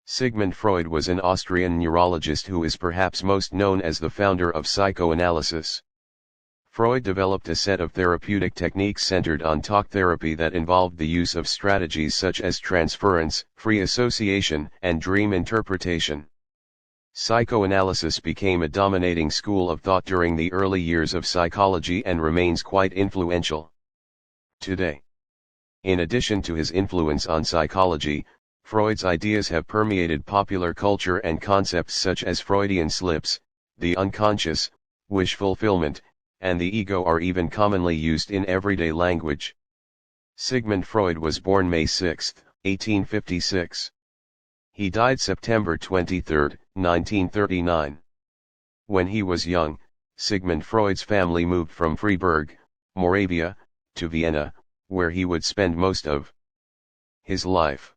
Sigmund Freud was an Austrian neurologist who is perhaps most known as the founder of psychoanalysis. Freud developed a set of therapeutic techniques centered on talk therapy that involved the use of strategies such as transference, free association, and dream interpretation. Psychoanalysis became a dominating school of thought during the early years of psychology and remains quite influential today. In addition to his influence on psychology, Freud's ideas have permeated popular culture, and concepts such as Freudian slips, the unconscious, wish fulfillment, and the ego are even commonly used in everyday language. Sigmund Freud was born May 6, 1856. He died September 23, 1939. When he was young, Sigmund Freud's family moved from Freiburg, Moravia, to Vienna, where he would spend most of his life.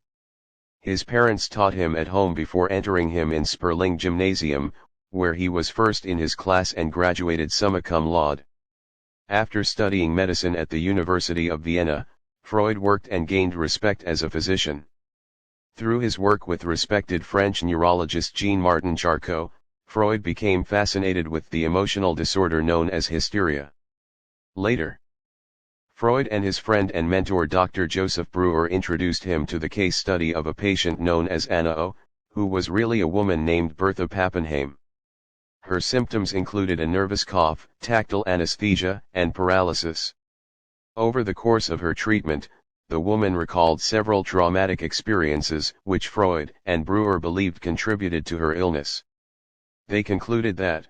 His parents taught him at home before entering him in Sperling Gymnasium, where he was first in his class and graduated summa cum laude. After studying medicine at the University of Vienna, Freud worked and gained respect as a physician. Through his work with respected French neurologist Jean-Martin Charcot, Freud became fascinated with the emotional disorder known as hysteria. Later, Freud and his friend and mentor Dr. Joseph Breuer introduced him to the case study of a patient known as Anna O., who was really a woman named Bertha Pappenheim. Her symptoms included a nervous cough, tactile anesthesia, and paralysis. Over the course of her treatment, the woman recalled several traumatic experiences which Freud and Breuer believed contributed to her illness. They concluded that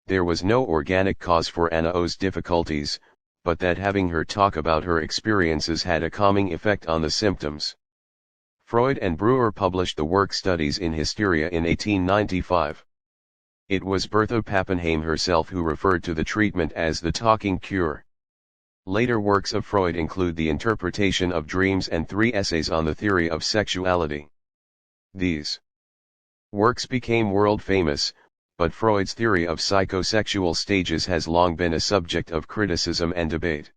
there was no organic cause for Anna O's difficulties, but that having her talk about her experiences had a calming effect on the symptoms. Freud and Breuer published the work Studies in Hysteria in 1895. It was Bertha Pappenheim herself who referred to the treatment as the talking cure. Later works of Freud include The Interpretation of Dreams and 3 essays on the theory of sexuality. These works became world famous, but Freud's theory of psychosexual stages has long been a subject of criticism and debate.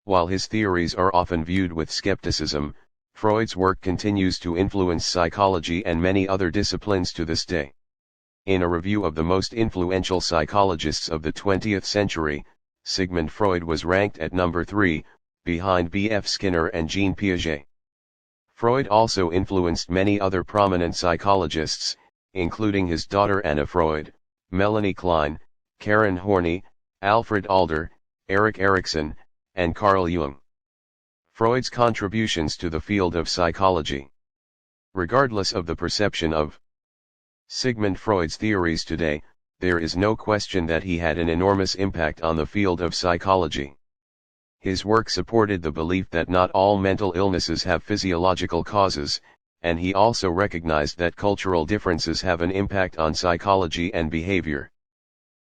While his theories are often viewed with skepticism, Freud's work continues to influence psychology and many other disciplines to this day. In a review of the most influential psychologists of the 20th century, Sigmund Freud was ranked at number 3, behind B.F. Skinner and Jean Piaget. Freud also influenced many other prominent psychologists, including his daughter Anna Freud, Melanie Klein, Karen Horney, Alfred Adler, Erik Erikson, and Carl Jung. Freud's contributions to the field of psychology. Regardless of the perception of Sigmund Freud's theories today, there is no question that he had an enormous impact on the field of psychology. His work supported the belief that not all mental illnesses have physiological causes, and he also recognized that cultural differences have an impact on psychology and behavior.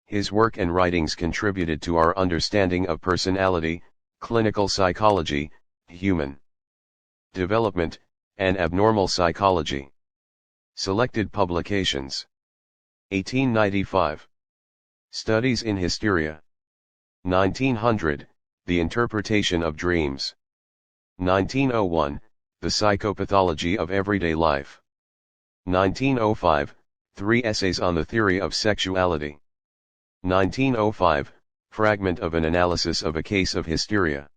His work and writings contributed to our understanding of personality, clinical psychology, human development, and abnormal psychology. Selected publications. 1895. Studies in Hysteria. 1900, The Interpretation of Dreams. 1901, The Psychopathology of Everyday Life. 1905, 3 Essays on the Theory of Sexuality. 1905, Fragment of an Analysis of a Case of Hysteria.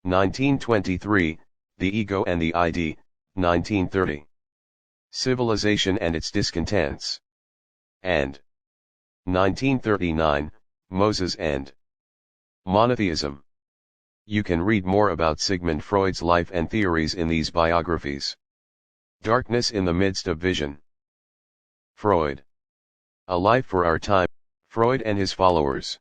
1923, The Ego and the ID, 1930. Civilization and its Discontents. And 1939, Moses and Monotheism. You can read more about Sigmund Freud's life and theories in these biographies. Darkness in the Midst of Vision. Freud. A Life for Our Time. Freud and his followers.